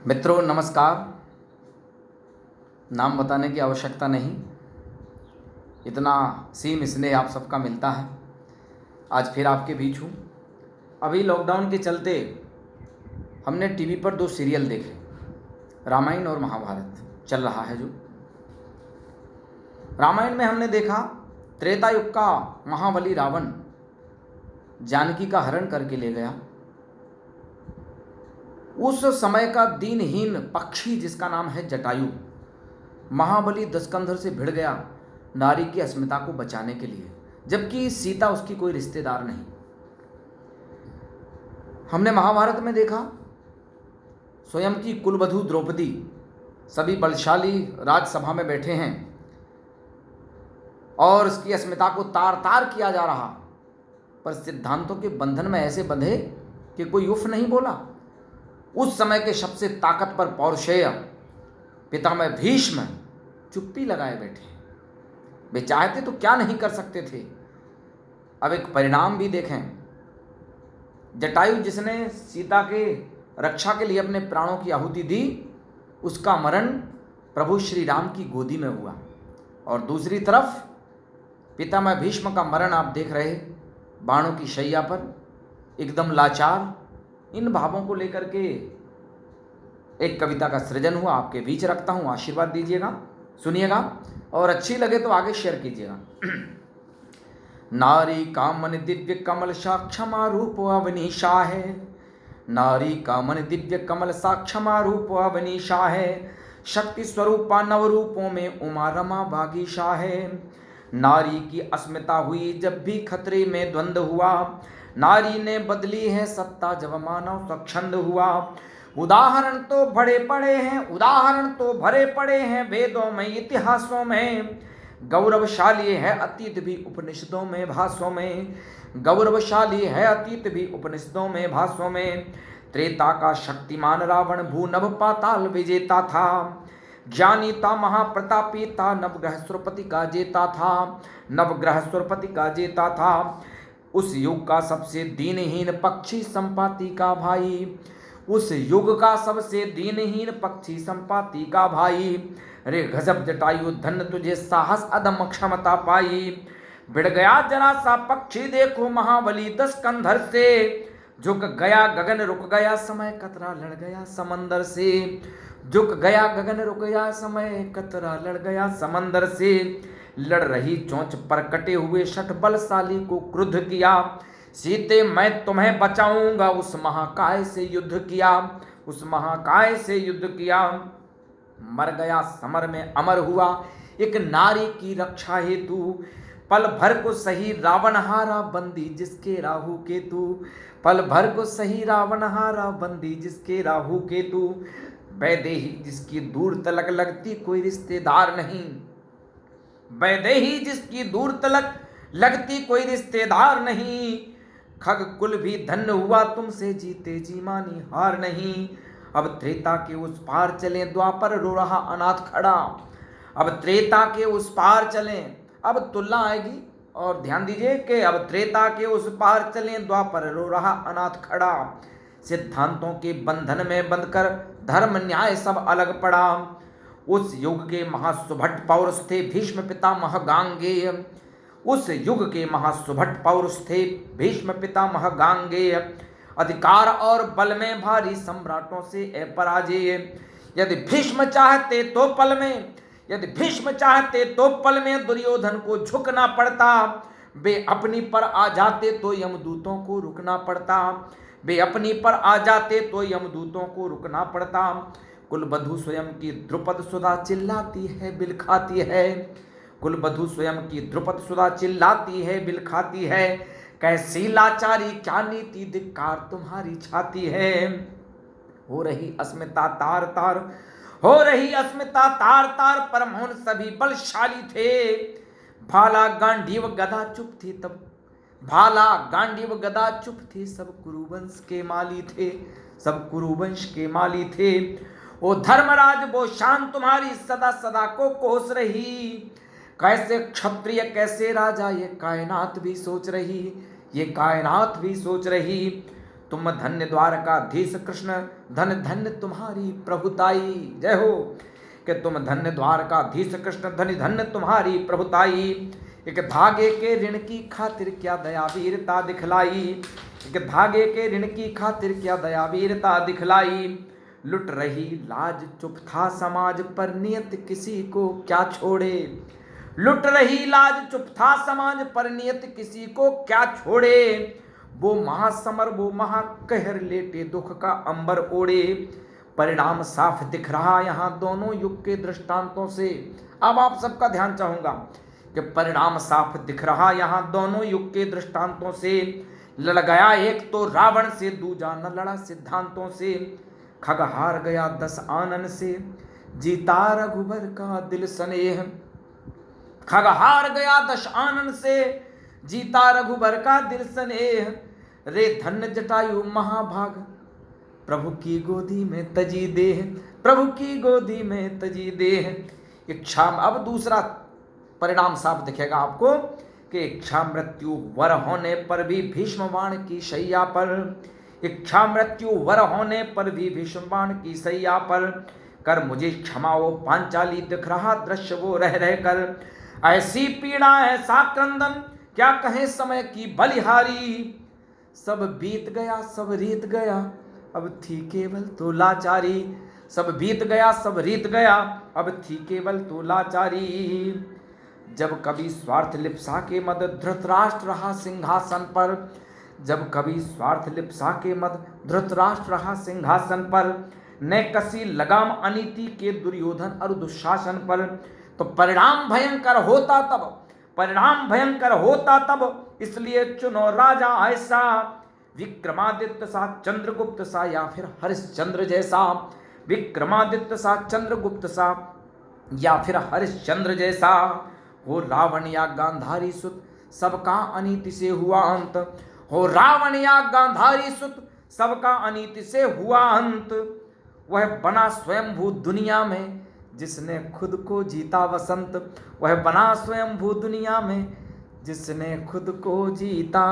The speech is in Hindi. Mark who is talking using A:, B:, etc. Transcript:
A: मित्रों नमस्कार। नाम बताने की आवश्यकता नहीं, इतना सीम स्नेह आप सबका मिलता है। आज फिर आपके बीच हूँ। अभी लॉकडाउन के चलते हमने टीवी पर दो सीरियल देखे, रामायण और महाभारत चल रहा है। जो रामायण में हमने देखा, त्रेता युग का महाबली रावण जानकी का हरण करके ले गया। उस समय का दीनहीन पक्षी जिसका नाम है जटायु, महाबली दशकंधर से भिड़ गया नारी की अस्मिता को बचाने के लिए, जबकि सीता उसकी कोई रिश्तेदार नहीं। हमने महाभारत में देखा, स्वयं की कुलवधू द्रौपदी, सभी बलशाली राजसभा में बैठे हैं और उसकी अस्मिता को तार तार किया जा रहा, पर सिद्धांतों के बंधन में ऐसे बंधे कि कोई उफ नहीं बोला। उस समय के सबसे ताकतवर पौरुषेय पितामह भीष्म चुप्पी लगाए बैठे। वे चाहते तो क्या नहीं कर सकते थे। अब एक परिणाम भी देखें। जटायु जिसने सीता के रक्षा के लिए अपने प्राणों की आहुति दी, उसका मरण प्रभु श्री राम की गोदी में हुआ। और दूसरी तरफ पितामह भीष्म का मरण आप देख रहे, बाणों की शैया पर, एकदम लाचार। इन भावों को लेकर के एक कविता का सृजन हुआ, आपके बीच रखता हूं। आशीर्वाद दीजिएगा, सुनिएगा और अच्छी लगे तो आगे शेयर कीजिएगा। नारी का मन दिव्य कमल सा क्षमा रूप अवनीशा है। नारी का मन दिव्य कमल सा क्षमा रूप अवनीशा है। शक्ति स्वरूपा नव रूपों में उमा रमा बागीशा है। नारी की अस्मिता हुई जब भी खतरे में द्वंद्व हुआ। नारी ने बदली है सत्ता जब मानव स्वच्छंद हुआ। उदाहरण तो भरे पड़े हैं, उदाहरण तो भरे पड़े हैं वेदों में, इतिहासों में। गौरवशाली है अतीत भी उपनिषदों में, भाषों में। गौरवशाली है अतीत भी उपनिषदों में, भाषों में। त्रेता का शक्तिमान रावण भूनभ पाताल विजेता था। ज्ञानी था, महाप्रतापी था, नवग्रह सुरपति का जेता था। नवग्रह सुरपति का जेता था। उस युग का सबसे दीनहीन पक्षी संपाति का भाई। उस युग का सबसे दीनहीन पक्षी संपाति का भाई। रे गजब जटायु धन्य तुझे साहस अदम क्षमता पाई। बिड़ गया जरा सा पक्षी देखो महाबली दशकंधर से। झुक गया गगन रुक गया समय, कतरा लड़ गया समंदर से। झुक गया गगन रुक गया समय, कतरा लड़ गया समंदर से। लड़ रही चोंच पर कटे हुए शठ बलशाली को क्रुद्ध किया। सीते मैं तुम्हें बचाऊंगा, उस महाकाय से युद्ध किया। उस महाकाय से युद्ध किया। मर गया समर में अमर हुआ एक नारी की रक्षा हेतु। पल भर को सही रावण हारा बंदी जिसके राहु केतु। पल भर को सही रावण हारा बंदी जिसके राहु केतु। वैदेही जिसकी दूर तलक लगती कोई रिश्तेदार नहीं। वैदेही जिसकी दूर तलक लगती कोई रिश्तेदार नहीं। खग कुल भी धन्य हुआ तुमसे, जीते जी मानी हार नहीं। अब त्रेता के उस पार चले, द्वापर रो रहा अनाथ खड़ा। अब त्रेता के उस पार चलें, अब तुलना आएगी और ध्यान दीजिए कि अब त्रेता के उस पार चलें, द्वापर रो रहा अनाथ खड़ा। सिद्धांतों के बंधन में बंधकर धर्म न्याय सब अलग पड़ा। उस युग के महासुभट पौरुष थे भीष्म पितामह गांगेय। उस युग के महासुभट पौरुष थे भीष्म पितामह गांगेय। अधिकार और बल में भारी सम्राटों से अपराजेय। यदि भीष्म चाहते तो पल में, यदि भीष्म चाहते तो पल में दुर्योधन को झुकना पड़ता। वे अपनी पर आ जाते तो यमदूतों को रुकना पड़ता। वे अपनी पर आ जाते तो यमदूतों को रुकना पड़ता। कुलवधू स्वयं की द्रुपद सुधा चिल्लाती है, बिलखाती है। कुलवधू स्वयं की द्रुपद सुधा चिल्लाती है, बिलखाती है। कैसी लाचारी क्या नीति धिक्कार तुम्हारी छाती है। हो रही अस्मिता तार तार, हो रही अस्मिता तार तार, पर मौन सभी बलशाली थे। भाला गांडीव गदा चुप थी तब, भाला गांडीव गदा चुप थी, सब कुरुवंश के माली थे। सब कुरुवंश के माली थे। ओ धर्मराज वो शान तुम्हारी सदा सदा को कोस रही। कैसे क्षत्रिय कैसे राजा ये कायनात भी सोच रही, ये कायनात भी सोच रही। तुम धन्य द्वारकाधीश कृष्ण, धन धन्य तुम्हारी प्रभुताई। जय हो। कि तुम धन्य द्वारकाधीश कृष्ण, धन धन्य तुम्हारी प्रभुताई। एक धागे के ऋण की खातिर क्या दया वीरता दिखलाई, एक धागे के ऋण की खातिर क्या दया वीरता दिखलाई। लुट रही लाज चुप था समाज पर, नियत किसी को क्या छोड़े। लुट रही लाज चुप था समाज पर, नियत किसी को क्या छोड़े। वो महासमर वो महाकहर लेटे, दुख का अंबर ओढ़े। परिणाम साफ दिख रहा यहाँ दोनों युग के दृष्टांतों से। अब आप सबका ध्यान चाहूंगा कि परिणाम साफ दिख रहा यहाँ दोनों युग के दृष्टांतों से। लड़ गया एक तो रावण से, दूजा न लड़ा सिद्धांतों से। खग हार गया 10 आनन से, जीता रघुबर का दिल स्नेह। खग हार गया 10 आनन से, जीता रघुबर का दिल स्नेह। रे धन्य जटायु महाभाग, प्रभु की गोदी में तजी देह, प्रभु की गोदी में तजी देह। इच्छा, अब दूसरा परिणाम साफ दिखेगा आपको कि इच्छा मृत्यु वर होने पर भी भीष्म बाण की शैया पर। इच्छा मृत्यु वर होने पर भी भीष्म बाण की शैया पर। कर मुझे क्षमा वो पांचाली, दिख रहा दृश्य वो रह रह कर। ऐसी पीड़ा ऐसा क्रंदन, क्या कहें समय की बलिहारी। सब बीत गया सब रीत गया, अब थी केवल तो लाचारी। सब बीत गया सब रीत गया, अब थी केवल तो लाचारी। जब कभी स्वार्थ लिप्सा के मद, धृतराष्ट्र रहा सिंहासन पर। जब कभी स्वार्थ लिप्सा के मद, धृतराष्ट्र रहा सिंहासन पर। ने कसी लगाम अनीति के दुर्योधन और दुशासन पर। तो परिणाम भयंकर होता तब, परिणाम भयंकर होता तब, इसलिए चुनो राजा ऐसा। विक्रमादित्य सा चंद्रगुप्त सा, या फिर हरिश्चंद्र जैसा। विक्रमादित्य सा चंद्रगुप्त सा, या फिर हरिश्चंद्र जैसा। हो रावण या गांधारी सुत, सबका अनीति से हुआ अंत। हो रावण या गांधारी सुत, सबका अनीति से हुआ अंत। वह बना स्वयंभू दुनिया में, जिसने खुद को जीता वसंत। वह बना स्वयंभू दुनिया में, जिसने खुद को जीता